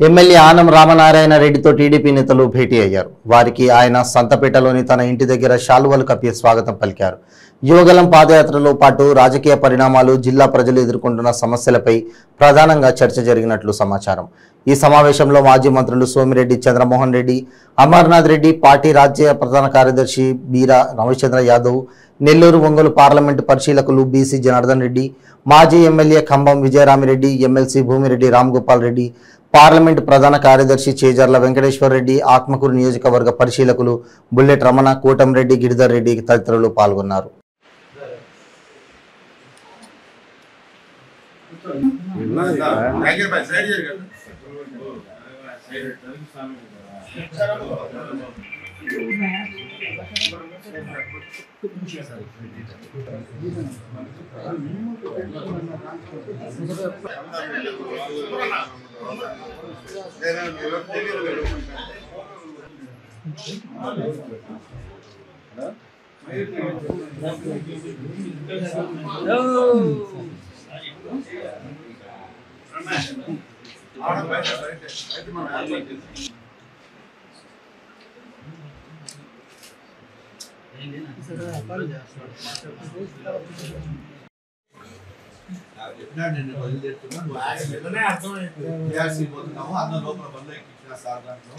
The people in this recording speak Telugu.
ఎమ్మెల్యే ఆనం రామనారాయణ రెడ్డితో టీడీపీ నేతలు భేటీ అయ్యారు. వారికి ఆయన సంతపేటలోని తన ఇంటి దగ్గర శాలువలు కప్పి స్వాగతం పలికారు. యువగలం పాదయాత్రలో పాటు రాజకీయ పరిణామాలు, జిల్లా ప్రజలు ఎదుర్కొంటున్న సమస్యలపై ప్రధానంగా చర్చ జరిగినట్లు సమాచారం. ఈ సమావేశంలో మాజీ మంత్రులు సోమిరెడ్డి చంద్రమోహన్ రెడ్డి, అమర్నాథ్ రెడ్డి, పార్టీ రాజ్య ప్రధాన కార్యదర్శి బీరా రవిచంద్ర యాదవ్, నెల్లూరు ఒంగోలు పార్లమెంటు పరిశీలకులు బీసీ జనార్దన్ రెడ్డి, మాజీ MLA Khammam Vijayarami Reddy, MLC Bhumireddy Ramgopal Reddy, parliament ప్రధాన కార్యదర్శి చేజర్ల వెంకటేశ్వర్ రెడ్డి, ఆత్మకూరు నియోజకవర్గ పరిశీలకులు బుల్లెట్ రమణ, కోటంరెడ్డి, గిరిధర్ రెడ్డి తదితరులు పాల్గొన్నారు. నేను వదిలేస్తున్నాను. అర్థమైంది. అందరూ లోపల బండ్లు ఎక్కించిన సార్ దాంట్లో